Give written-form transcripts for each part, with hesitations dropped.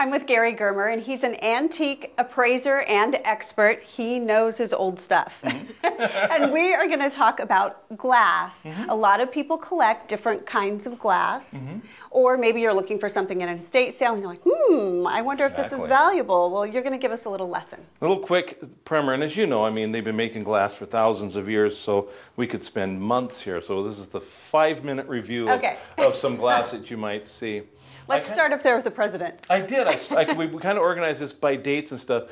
I'm with Gary Germer, and he's an antique appraiser and expert. He knows his old stuff. And we are going to talk about glass. A lot of people collect different kinds of glass. Or maybe you're looking for something in an estate sale and you're like, I wonder if this is valuable. Well, you're going to give us a little lesson. A little quick primer, and as you know, I mean, they've been making glass for thousands of years, so we could spend months here. So this is the 5-minute review of some glass that you might see. Let's start up there with the president. I did. We kind of organized this by dates and stuff.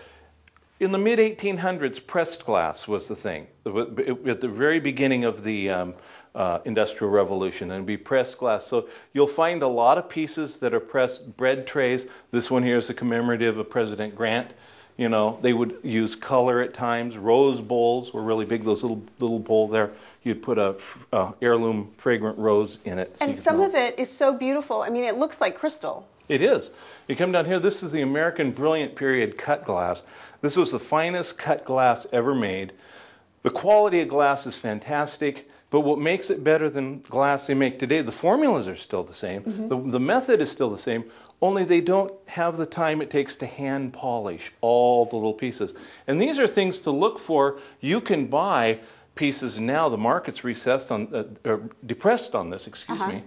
In the mid-1800s, pressed glass was the thing. At the very beginning of the Industrial Revolution, and it'd be pressed glass. So you'll find a lot of pieces that are pressed bread trays. This one here is a commemorative of President Grant. You know, they would use color at times. Rose bowls were really big. Those little bowl there, you'd put a heirloom fragrant rose in it. And some of it is so beautiful. I mean, it looks like crystal. It is. You come down here, this is the American Brilliant Period cut glass. This was the finest cut glass ever made. The quality of glass is fantastic, but what makes it better than glass they make today, the formulas are still the same, the method is still the same, only they don't have the time it takes to hand polish all the little pieces. And these are things to look for. You can buy pieces now, the market's depressed on this, excuse me,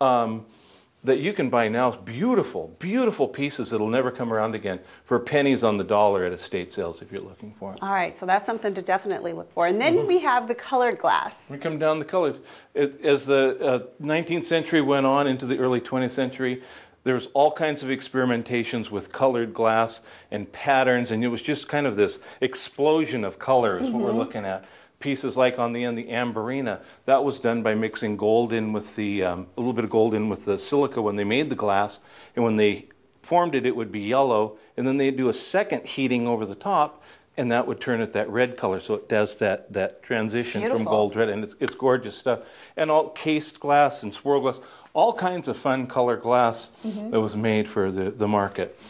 that you can buy now. Beautiful, beautiful pieces that'll never come around again for pennies on the dollar at estate sales if you're looking for it. All right, so that's something to definitely look for. And then we have the colored glass. We come down the colored. As the 19th century went on into the early 20th century, there was all kinds of experimentations with colored glass and patterns, and it was just kind of this explosion of color is what we're looking at. Pieces like on the end, the amberina, that was done by mixing gold in with the, a little bit of gold in with the silica when they made the glass, and when they formed it, it would be yellow, and then they'd do a second heating over the top, and that would turn it that red color, so it does that transition from gold to red, and it's gorgeous stuff. And all cased glass and swirl glass, all kinds of fun color glass that was made for the market.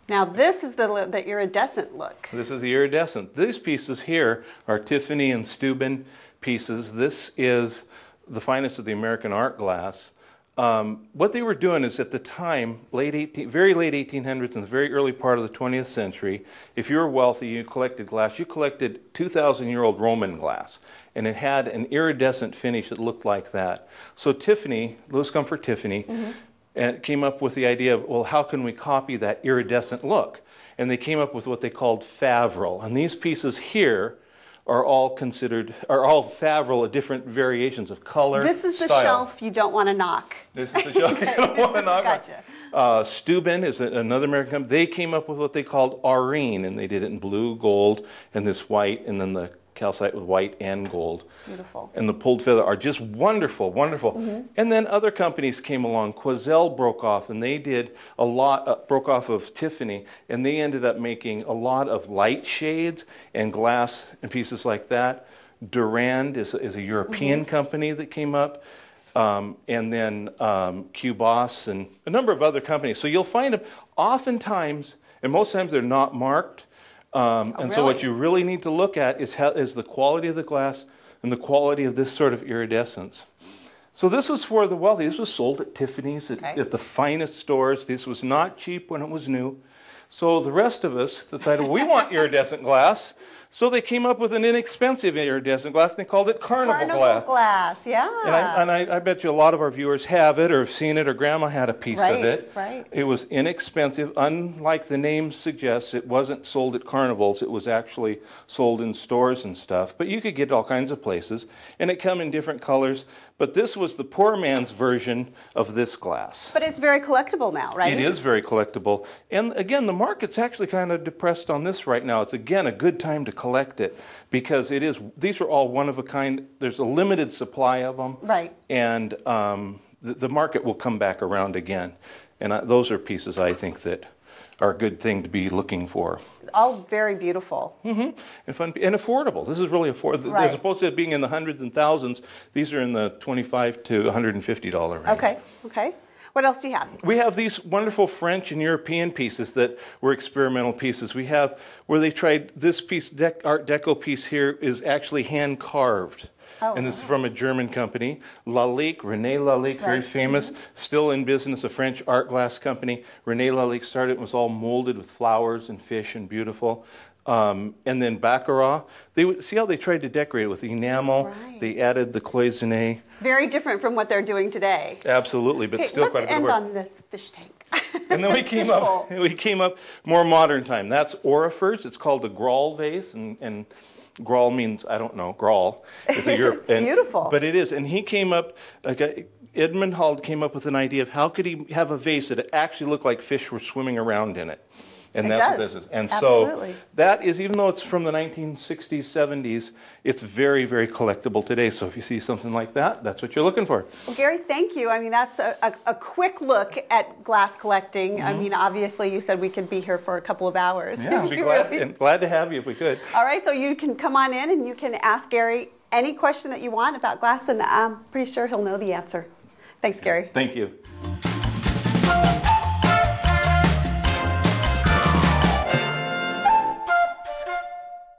Now this is the iridescent look. This is the iridescent. These pieces here are Tiffany and Steuben pieces. This is the finest of the American art glass. What they were doing is at the time, very late 1800s and the very early part of the 20th century, if you were wealthy, you collected glass. You collected 2,000-year-old Roman glass, and it had an iridescent finish that looked like that. So Tiffany, Louis Comfort Tiffany, and came up with the idea of, well, how can we copy that iridescent look? And they came up with what they called Favril. And these pieces here are all Favril, different variations of color, This is the style. shelf you don't want to knock. This is the shelf you don't want to knock. Gotcha. Steuben is another American company. They came up with what they called aurine, and they did it in blue, gold, and this white, and then the calcite with white and gold. Beautiful. And the pulled feather are just wonderful, wonderful. And then other companies came along. Quoizel broke off, and they did a lot, broke off of Tiffany, and they ended up making a lot of light shades and glass and pieces like that. Durand is a European company that came up. And then Cubas and a number of other companies. So you'll find them oftentimes, and most times they're not marked. So what you really need to look at is the quality of the glass and the quality of this sort of iridescence. So this was for the wealthy. This was sold at Tiffany's, at the finest stores. This was not cheap when it was new. So the rest of us decided, we want iridescent glass. So they came up with an inexpensive iridescent glass, and they called it carnival glass. Carnival glass, yeah. And I bet you a lot of our viewers have it or have seen it, or Grandma had a piece of it. Right. It was inexpensive. Unlike the name suggests, it wasn't sold at carnivals. It was actually sold in stores and stuff. But you could get all kinds of places. And it come in different colors. But this was the poor man's version of this glass. But it's very collectible now, right? It is very collectible. And again, the market's actually kind of depressed on this right now. It's, again, a good time to collect it, because these are all one of a kind. There's a limited supply of them. Right. And the market will come back around again. And those are pieces I think that are a good thing to be looking for. All very beautiful. And fun and affordable. This is really affordable. Right. As opposed to it being in the hundreds and thousands, these are in the $25 to $150 range. Okay, okay. What else do you have? We have these wonderful French and European pieces that were experimental pieces. We have where they tried this piece, Art Deco piece here, is actually hand carved. And this is from a German company, Lalique, René Lalique, very famous, still in business, a French art glass company. René Lalique started, it was all molded with flowers and fish and beautiful. And then Baccarat, see how they tried to decorate it with enamel? Right. They added the cloisonné. Very different from what they're doing today. Absolutely, but still quite a bit of work. Let's end on this fish tank. And then we came up more modern time. That's orifers. It's called a Graal vase, and Graal means, I don't know, Graal. It's a Europe. It's beautiful. But it is, and he came up. Edmund Hall came up with an idea of how could he have a vase that actually looked like fish were swimming around in it. And that's what this is. And Absolutely. so that is, even though it's from the 1960s, 70s, it's very, very collectible today. So if you see something like that, that's what you're looking for. Well, Gary, thank you. I mean, that's a quick look at glass collecting. I mean, obviously, you said we could be here for a couple of hours. Yeah, I'd be glad to have you if we could. All right, so you can come on in and you can ask Gary any question that you want about glass, and I'm pretty sure he'll know the answer. Thanks, Gary. Thank you.